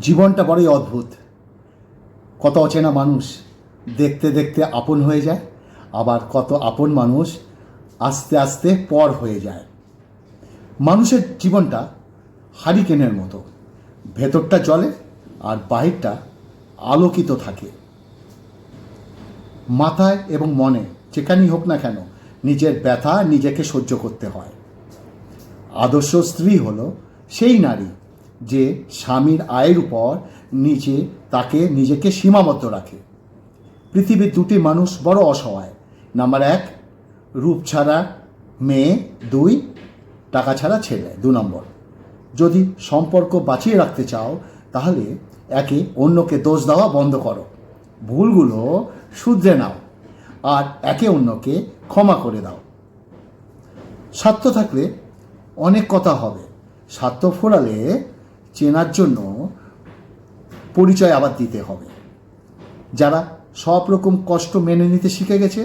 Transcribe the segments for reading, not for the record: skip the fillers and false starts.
জীবনটা বড়ই অদ্ভুত। কত অচেনা মানুষ দেখতে দেখতে আপন হয়ে যায়, আবার কত আপন মানুষ আস্তে আস্তে পর হয়ে যায়। মানুষের জীবনটা হারিকেনের মতো, ভেতরটা জ্বলে আর বাহিরটা আলোকিত থাকে। মাথায় এবং মনে যেখানেই হোক না কেন নিজের ব্যথা নিজেকে সহ্য করতে হয়। আদর্শ স্ত্রী হলো সেই নারী যে স্বামীর আয়ের উপর নিজেকে সীমাবদ্ধ রাখে। পৃথিবীর দুটি মানুষ বড় অসহায়। নাম্বার 1, রূপ ছাড়া মেয়ে, 2, টাকা ছাড়া ছেলে। 2 নম্বর, যদি সম্পর্ক বাঁচিয়ে রাখতে চাও তাহলে একে অন্যকে দোষ দেওয়া বন্ধ করো, ভুলগুলো শুধরে নাও আর একে অন্যকে ক্ষমা করে দাও। স্বার্থ থাকলে অনেক কথা হবে, স্বার্থ ফোরালে চেনার জন্য পরিচয় আবার দিতে হবে। যারা সব রকম কষ্ট মেনে নিতে শিখে গেছে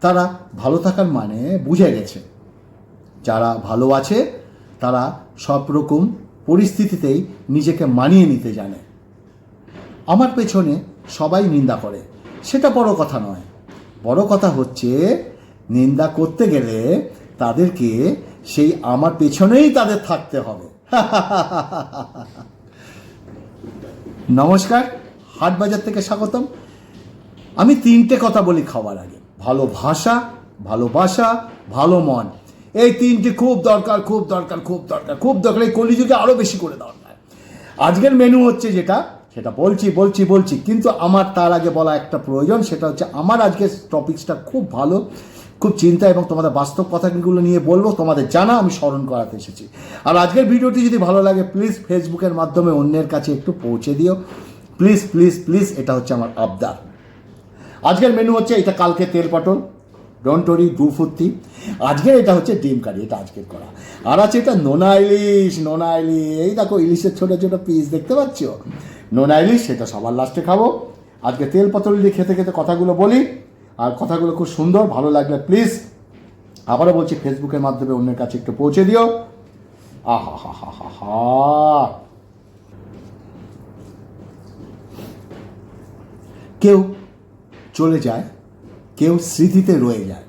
তারা ভালো থাকার মানে বুঝে গেছে। যারা ভালো আছে তারা সব রকম পরিস্থিতিতেই নিজেকে মানিয়ে নিতে জানে। আমার পেছনে সবাই নিন্দা করে, সেটা বড় কথা নয়। বড় কথা হচ্ছে নিন্দা করতে গেলে তাদেরকে সেই আমার পেছনেই তাদের থাকতে হবে। নমস্কার, হাটবাজার থেকে স্বাগতম। আমি 3টে কথা বলি খাওয়ার আগে: ভালো ভাষা, ভালোবাসা, ভালো মন। এই 3টে খুব দরকার, খুব দরকার, খুব দরকার, খুব দরকার। এই কলিযুগে আরও বেশি করে দরকার। আজকের মেনু হচ্ছে সেটা বলছি, কিন্তু আমার তার আগে বলা একটা প্রয়োজন। সেটা হচ্ছে আমার আজকের টপিকসটা খুব ভালো, খুব চিন্তা এবং তোমাদের বাস্তব কথাগুলো নিয়ে বলবো। তোমাদের জানা আমি স্মরণ করাতে এসেছি। আর আজকের ভিডিওটি যদি ভালো লাগে প্লিজ ফেসবুকের মাধ্যমে অন্যের কাছে একটু পৌঁছে দিও, প্লিজ প্লিজ প্লিজ। এটা হচ্ছে আমার আবদার। আজকের মেনু হচ্ছে এটা, কালকে তেল পটল, ডোন্ট ওরি, দু ফুর্তি। আজকের এটা হচ্ছে ডিম কারি, এটা আজকের করা। আর আছে এটা নোনা ইলিশ। এই দেখো ইলিশের ছোট ছোট পিস দেখতে পাচ্ছ, নোনা ইলিশ। সেটা সবার লাস্টে খাবো। আজকে তেল পটল দিয়ে খেতে খেতে কথাগুলো বলি, আর কথাগুলো খুব সুন্দর। ভালো লাগলে প্লিজ আবারও বলছি ফেসবুকের মাধ্যমে অন্যের কাছে একটু পৌঁছে দিও। আহা হা হা হা হা। কেউ চলে যায়, কেউ স্মৃতিতে রয়ে যায়।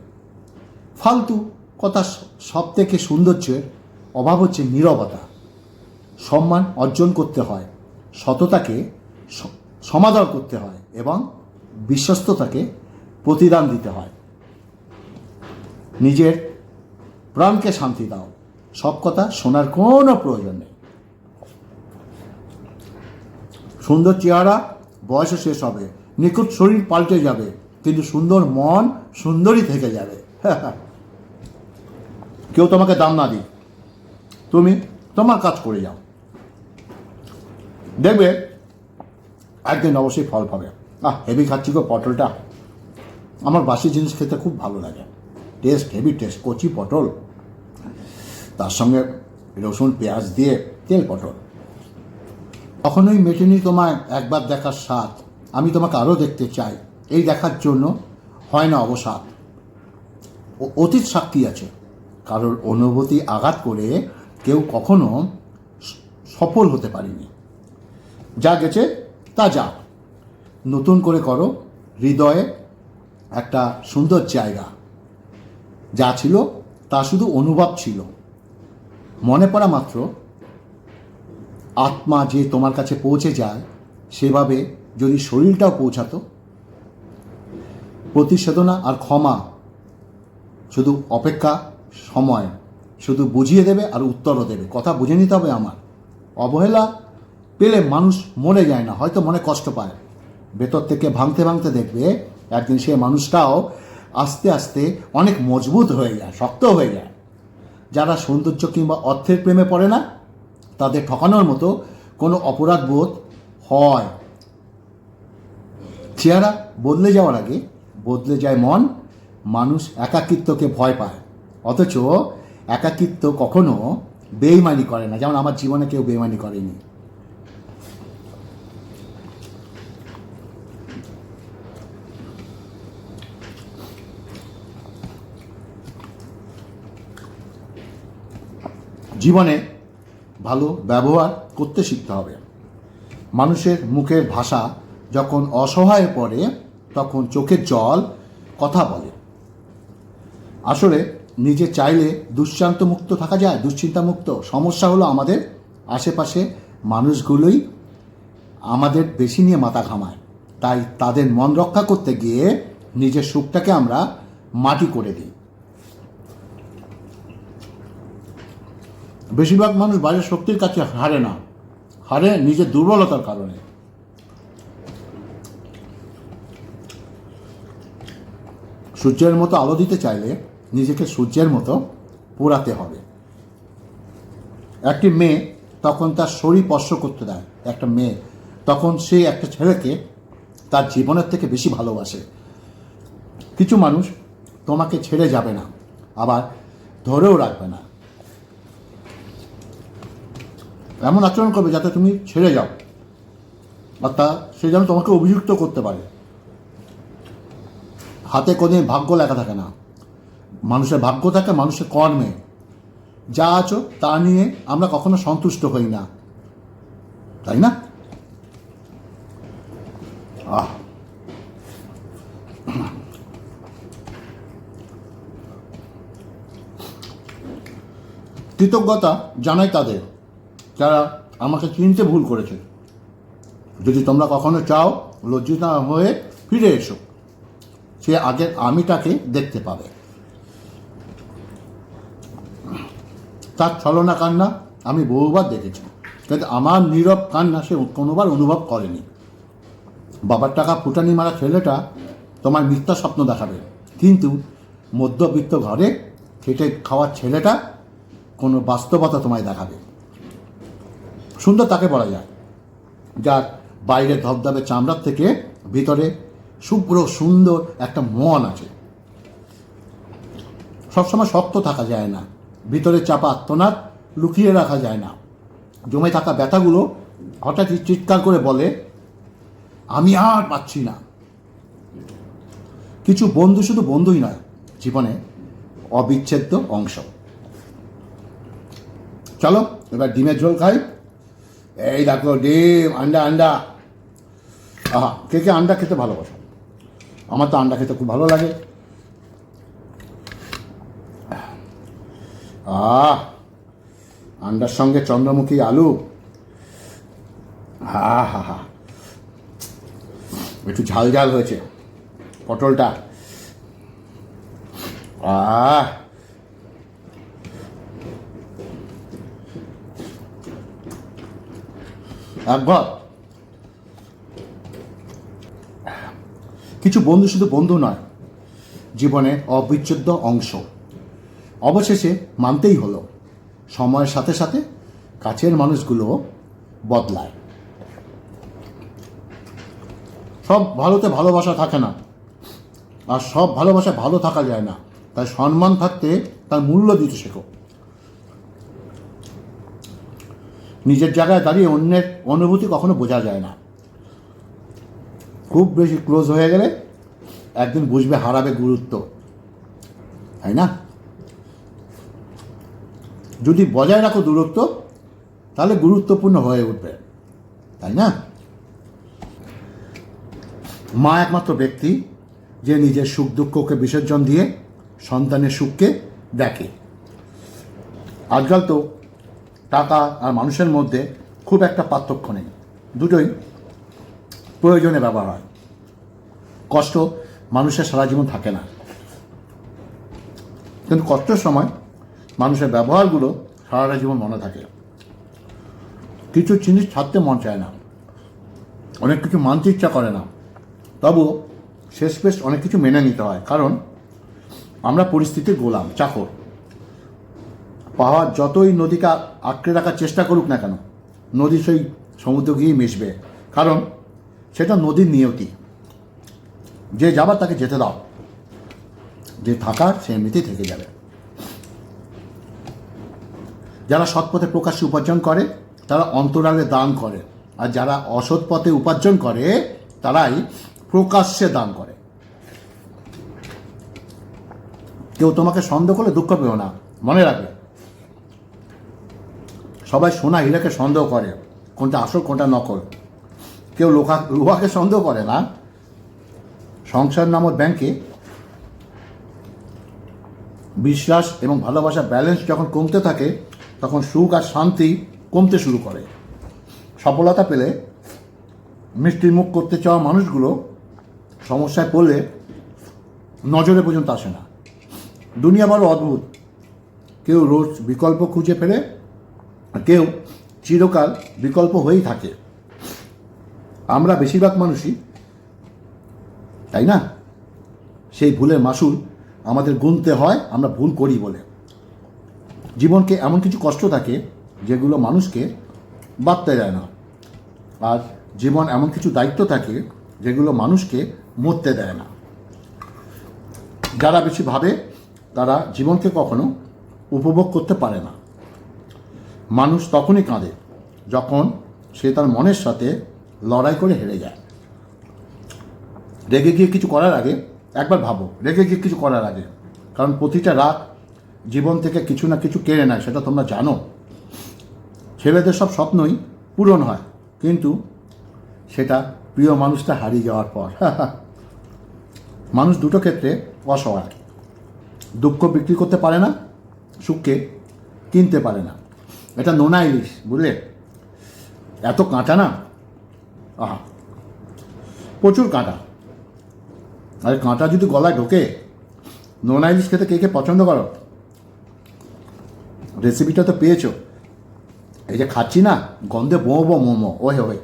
ফালতু কথা সব থেকে সৌন্দর্যের অভাব হচ্ছে নীরবতা। সম্মান অর্জন করতে হয়, সততাকে সমাদর করতে হয় এবং বিশ্বস্ততাকে প্রতিদান দিতে হয়। নিজের প্রাণকে শান্তি দাও, সব কথা শোনার কোনো প্রয়োজন নেই। সুন্দর চেহারা বয়সে শেষ হবে, নিখুঁত শরীর পাল্টে যাবে, কিন্তু সুন্দর মন সুন্দরই থেকে যাবে। কেউ তোমাকে দাম না দিই, তুমি তোমার কাজ করে যাও, দেখবে একদিন অবশ্যই ফল পাবে। হেভি খাচ্ছি গো পটলটা। আমার বাসি জিনিস খেতে খুব ভালো লাগে। Test, heavy taste. কচি পটল, তার সঙ্গে রসুন পেঁয়াজ দিয়ে তেল পটল। কখনোই মেটেনি তোমায় একবার দেখার স্বাদ। আমি তোমাকে আরও দেখতে চাই, এই দেখার জন্য হয় না অবসাদ। অতীত সাক্ষী আছে, কারোর অনুভূতি আঘাত করে কেউ কখনো সফল হতে পারেনি। যা গেছে তা যা, নতুন করে করো। হৃদয়ে একটা সুন্দর জায়গা, যা ছিল তা শুধু অনুভব ছিল। মনে পড়া মাত্র আত্মা যে তোমার কাছে পৌঁছে যায়, সেভাবে যদি শরীরটাও পৌঁছাতো। প্রতিশোধনা আর ক্ষমা শুধু অপেক্ষা, সময় শুধু বুঝিয়ে দেবে আর উত্তরও দেবে। কথা বুঝে নিতে হবে আমার। অবহেলা পেলে মানুষ মরে যায় না, হয়তো মনে কষ্ট পায়। ভেতর থেকে ভাঙতে ভাঙতে দেখবে একদিন সে মানুষটাও আস্তে আস্তে অনেক মজবুত হয়ে যায়, শক্ত হয়ে যায়। যারা সৌন্দর্য কিংবা অর্থের প্রেমে পড়ে না, তাদের ঠকানোর মতো কোনো অপরাধ বোধ হয়। চেহারা বদলে যাওয়ার আগে বদলে যায় মন। মানুষ একাকিত্বকে ভয় পায়, অথচ একাকিত্ব কখনো বেইমানি করে না। যেমন আমার জীবনে কেউ বেইমানি করেনি। জীবনে ভালো ব্যবহার করতে শিখতে হবে। মানুষের মুখের ভাষা যখন অসহায় পড়ে তখন চোখের জল কথা বলে। আসলে নিজে চাইলে দুশ্চিন্তামুক্ত থাকা যায়, দুশ্চিন্তামুক্ত। সমস্যা হলো আমাদের আশেপাশে মানুষগুলোই আমাদের বেশি নিয়ে মাথা ঘামায়, তাই তাদের মন রক্ষা করতে গিয়ে নিজের সুখটাকে আমরা মাটি করে দিই। বেশিরভাগ মানুষ বাইরের শক্তির কাছে হারে না, হারে নিজের দুর্বলতার কারণে। সূর্যের মতো আলো দিতে চাইলে নিজেকে সূর্যের মতো পোড়াতে হবে। একটি মেয়ে তখন তার শরীর স্পর্শ করতে দেয়, একটা মেয়ে তখন সে একটা ছেলেকে তার জীবনের থেকে বেশি ভালোবাসে। কিছু মানুষ তোমাকে ছেড়ে যাবে না, আবার ধরেও রাখবে না, এমন আচরণ করবে যাতে তুমি ছেড়ে যাও, অর্থাৎ সে যেন তোমাকে অভিযুক্ত করতে পারে। হাতে কোনোদিন ভাগ্য লেখা থাকে না, মানুষের ভাগ্য থাকে মানুষের কর্মে। যা আছো তা নিয়ে আমরা কখনো সন্তুষ্ট হই না, তাই না? কৃতজ্ঞতা জানাই তাদের যারা আমাকে চিনতে ভুল করেছে। যদি তোমরা কখনো চাও লজ্জিত না হয়ে ফিরে এসো, সে আগের আমিটাকে দেখতে পাবে। তার ছলনা কান্না আমি বহুবার দেখেছি, কিন্তু আমার নীরব কান্না সে কোনোবার অনুভব করেনি। বাবার টাকা ফুটানি মারা ছেলেটা তোমার মিথ্যা স্বপ্ন দেখাবে, কিন্তু মধ্যবিত্ত ঘরে খেটে খাওয়ার ছেলেটা কোনো বাস্তবতা তোমায় দেখাবে। সুন্দর তাকে বলা যায় যার বাইরে ধবধবে চামড়ার থেকে ভিতরে শুভ্র সুন্দর একটা মন আছে। সবসময় শক্ত থাকা যায় না, ভিতরে চাপা আত্মনাদ লুকিয়ে রাখা যায় না। জমে থাকা ব্যথাগুলো হঠাৎ চিৎকার করে বলে, আমি আর পাচ্ছি না। কিছু বন্ধু শুধু বন্ধুই নয়, জীবনে অবিচ্ছেদ্য অংশ। চলো এবার ডিমের ঝোল খাই। এই দেখো ডিম, আন্ডা আন্ডা। আহা, কে কে আন্ডা খেতে ভালোবাসো? আমার তো আন্ডা খেতে খুব ভালো লাগে। আন্ডার সঙ্গে চন্দ্রমুখী আলু, হা হা হা, একটু ঝাল ঝাল হয়েছে পটলটা। একবার কিছু বন্ধু শুধু বন্ধু নয়, জীবনে অবিচ্ছেদ্য অংশ। অবশেষে মানতেই হলো, সময়ের সাথে সাথে কাছের মানুষগুলো বদলায়। সব ভালোতে ভালোবাসা থাকে না, আর সব ভালোবাসায় ভালো থাকা যায় না। তাই সম্মান থাকতে তার মূল্য দিতে শেখো। নিজের জায়গায় দাঁড়িয়ে অন্যের অনুভূতি কখনো বোঝা যায় না। খুব বেশি ক্লোজ হয়ে গেলে একদিন বুঝবে হারাবে গুরুত্ব, তাই না? যদি বজায় রাখো দূরত্ব, তাহলে গুরুত্বপূর্ণ হয়ে উঠবে, তাই না? মা একমাত্র ব্যক্তি যে নিজের সুখ দুঃখকে বিসর্জন দিয়ে সন্তানের সুখকে দেখে। আজকাল তো টাকা আর মানুষের মধ্যে খুব একটা পার্থক্য নেই, দুটোই প্রয়োজনে ব্যবহার হয়। কষ্ট মানুষের সারা জীবন থাকে না, কিন্তু কষ্টের সময় মানুষের ব্যবহারগুলো সারাটা জীবন মনে থাকে। কিছু জিনিস ছাড়তে মন চায় না, অনেক কিছু মানতে ইচ্ছা করে না, তবুও শেষমেশ অনেক কিছু মেনে নিতে হয়, কারণ আমরা পরিস্থিতির গোলাম, চাকর। পাহাড় যতই নদীকে আঁকড়ে রাখার চেষ্টা করুক না কেন, নদী সেই সমুদ্র গিয়েই মিশবে, কারণ সেটা নদীর নিয়তি। যে যাবার তাকে যেতে দাও, যে থাকার সে এমনিতেই থেকে যাবে। যারা সৎ পথে প্রকাশ্যে উপার্জন করে তারা অন্তরালে দান করে, আর যারা অসৎ পথে উপার্জন করে তারাই প্রকাশ্যে দান করে। কেউ তোমাকে সন্দেহ করলে দুঃখ পেও না, মনে রাখবে সবাই সোনা হীরাকে সন্দেহ করে, কোনটা আসল কোনটা নকল। কেউ লোহাকে সন্দেহ করে না। সংসার নামক ব্যাংকে বিশ্বাস এবং ভালোবাসার ব্যালেন্স যখন কমতে থাকে তখন সুখ আর শান্তি কমতে শুরু করে। সফলতা পেলে মিষ্টি মুখ করতে চাওয়া মানুষগুলো সমস্যায় পড়লে নজরে পর্যন্ত আসে না। দুনিয়া বড় অদ্ভুত, কেউ রোজ বিকল্প খুঁজে ফেলে, কেউ চিরকাল বিকল্প হয়েই থাকে। আমরা বেশিরভাগ মানুষই, তাই না, সেই ভুলের মাসুল আমাদের গুনতে হয় আমরা ভুল করি বলে। জীবনকে এমন কিছু কষ্ট থাকে যেগুলো মানুষকে বাঁধতে দেয় না, আর জীবন এমন কিছু দায়িত্ব থাকে যেগুলো মানুষকে মরতে দেয় না। যারা বেশি ভাবে তারা জীবনকে কখনো উপভোগ করতে পারে না। মানুষ তখনই কাঁদে যখন সে তার মনের সাথে লড়াই করে হেরে যায়। রেগে গিয়ে কিছু করার আগে একবার ভাবো, রেগে গিয়ে কিছু করার আগে, কারণ প্রতিটা রাত জীবন থেকে কিছু না কিছু কেড়ে নেয়, সেটা তোমরা জানো। ছেলেদের সব স্বপ্নই পূরণ হয়, কিন্তু সেটা প্রিয় মানুষটা হারিয়ে যাওয়ার পর। মানুষ দুটো ক্ষেত্রে অসহায়। দুঃখ বিক্রি করতে পারে না, সুখকে কিনতে পারে না। এটা নোনা ইলিশ, বুঝলে? এত কাঁটা না, আহা, প্রচুর কাঁটা। আর কাঁটা যদি গলায় ঢোকে, নোনা ইলিশ খেতে কে কে পছন্দ করো? রেসিপিটা তো পেয়েছো, এই যে খাচ্ছি না, গন্ধে বো বো মোমো, ওহে ওহে।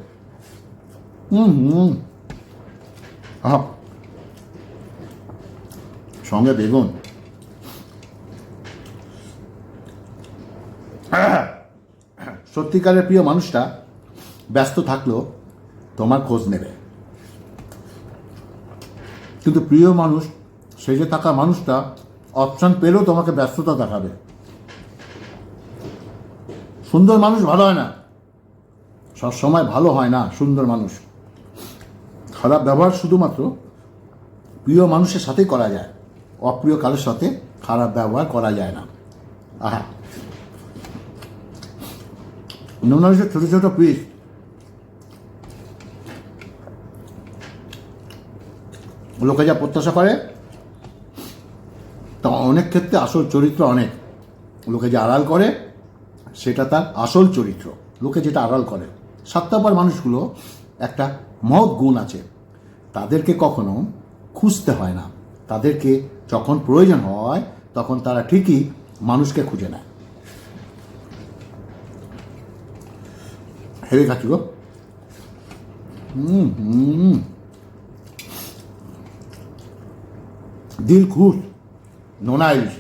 আহা, সঙ্গে বেগুন। সত্যিকারের প্রিয় মানুষটা ব্যস্ত থাকলেও তোমার খোঁজ নেবে, কিন্তু প্রিয় মানুষ সেজে থাকা মানুষটা অপশান পেলেও তোমাকে ব্যস্ততা দেখাবে। সুন্দর মানুষ ভালো হয় না, সবসময় ভালো হয় না সুন্দর মানুষ। খারাপ ব্যবহার শুধুমাত্র প্রিয় মানুষের সাথেই করা যায়, অপ্রিয় কারোর সাথে খারাপ ব্যবহার করা যায় না। আহা, নোনালিশের ছোটো ছোটো পিস, লোকে যা প্রত্যাশা করে তা অনেক ক্ষেত্রে আসল চরিত্র অনেক। লোকে যে আড়াল করে সেটা তার আসল চরিত্র। লোকে যেটা আড়াল করে, স্বার্থপর মানুষগুলো একটা মহৎ গুণ আছে, তাদেরকে কখনো খুঁজতে হয় না। তাদেরকে যখন প্রয়োজন হয় তখন তারা ঠিকই মানুষকে খুঁজে নেয়। হেভি খাচ্ছি গো। দিল খুশ নোনা ইলিশ।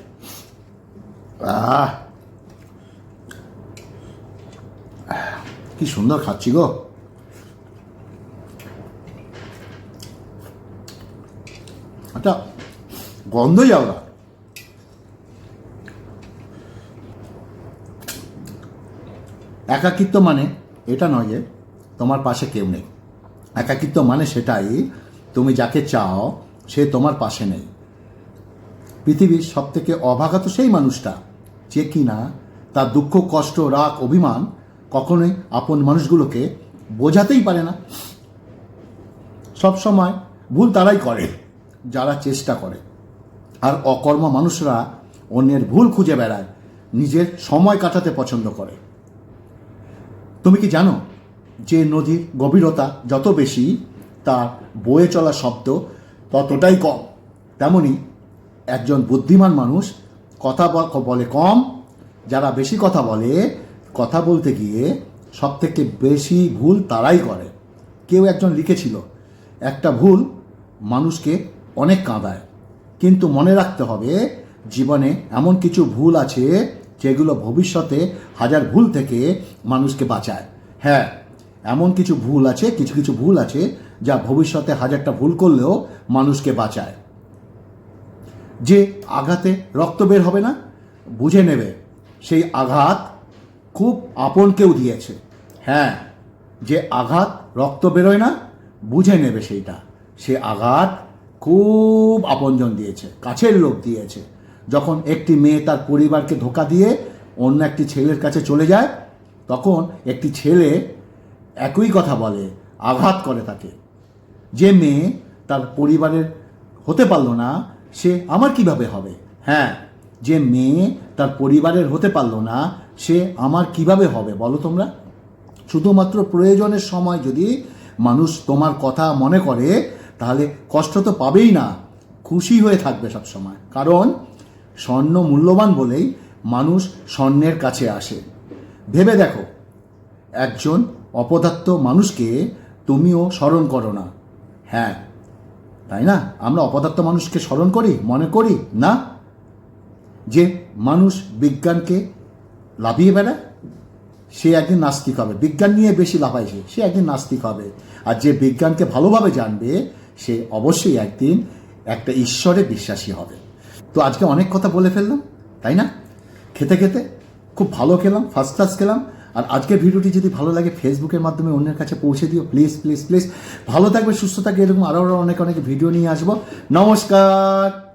কি সুন্দর খাচ্ছি গো। আচ্ছা, গন্ধই আলাদা। একাকিত্ব মানে এটা নয় যে তোমার পাশে কেউ নেই। একাকিত্ব মানে সেটাই, তুমি যাকে চাও সে তোমার পাশে নেই। পৃথিবীর সব থেকে অভাগা তো সেই মানুষটা যে কিনা তার দুঃখ, কষ্ট, রাগ, অভিমান কখনোই আপন মানুষগুলোকে বোঝাতেই পারে না। সবসময় ভুল তারাই করে যারা চেষ্টা করে, আর অকর্মা মানুষরা অন্যের ভুল খুঁজে বেড়ায়, নিজের সময় কাটাতে পছন্দ করে। তুমি কি জানো যে নদীর গভীরতা যত বেশি তার বয়ে চলা শব্দ ততটাই কম? তেমনি একজন বুদ্ধিমান মানুষ কথা বলে কম, যারা বেশি কথা বলে, কথা বলতে গিয়ে সব থেকে বেশি ভুল তারাই করে। কেউ একজন লিখেছিল, একটা ভুল মানুষকে অনেক কাঁদায়, কিন্তু মনে রাখতে হবে জীবনে এমন কিছু ভুল আছে যেগুলো ভবিষ্যতে হাজার ভুল থেকে মানুষকে বাঁচায়। হ্যাঁ, এমন কিছু ভুল আছে, কিছু কিছু ভুল আছে যা ভবিষ্যতে হাজারটা ভুল করলেও মানুষকে বাঁচায়। যে আঘাতে রক্ত বের হবে না, বুঝে নেবে সেই আঘাত খুব আপন কেউ দিয়েছে। হ্যাঁ, যে আঘাত রক্ত বেরোয় না, বুঝে নেবে সেইটা সে আঘাত খুব আপনজন দিয়েছে, কাছের লোক দিয়েছে। যখন একটি মেয়ে তার পরিবারকে ধোঁকা দিয়ে অন্য একটি ছেলের কাছে চলে যায়, তখন একটি ছেলে একই কথা বলে আঘাত করে তাকে। যে মেয়ে তার পরিবারের হতে পারলো না, সে আমার কিভাবে হবে? হ্যাঁ, যে মেয়ে তার পরিবারের হতে পারলো না, সে আমার কিভাবে হবে বলো তোমরা? শুধুমাত্র প্রয়োজনের সময় যদি মানুষ তোমার কথা মনে করে, তাহলে কষ্ট তো পাবেই না, খুশি হয়ে থাকবে সব সময়। কারণ স্বর্ণ মূল্যবান বলেই মানুষ স্বর্ণের কাছে আসে। ভেবে দেখো, একজন অপদার্থ মানুষকে তুমিও স্মরণ করো না। হ্যাঁ, তাই না? আমরা অপদার্থ মানুষকে স্মরণ করি, মনে করি না? যে মানুষ বিজ্ঞানকে লাভিয়ে বেড়ায়, সে একদিন নাস্তিক হবে। বিজ্ঞান নিয়ে বেশি লাফাইছে, সে একদিন নাস্তিক হবে। আর যে বিজ্ঞানকে ভালোভাবে জানবে, সে অবশ্যই একদিন একটা ঈশ্বরে বিশ্বাসী হবে। তো আজকে অনেক কথা বলে ফেললাম, তাই না? খেতে খেতে খুব ভালো খেলাম, ফার্স্ট ক্লাস খেলাম। আর আজকের ভিডিওটি যদি ভালো লাগে, ফেসবুকের মাধ্যমে অন্যের কাছে পৌঁছে দিও প্লিজ প্লিজ প্লিজ। ভালো থাকবে, সুস্থ থাকবে, এরকম আরও অনেক অনেক ভিডিও নিয়ে আসবো। নমস্কার।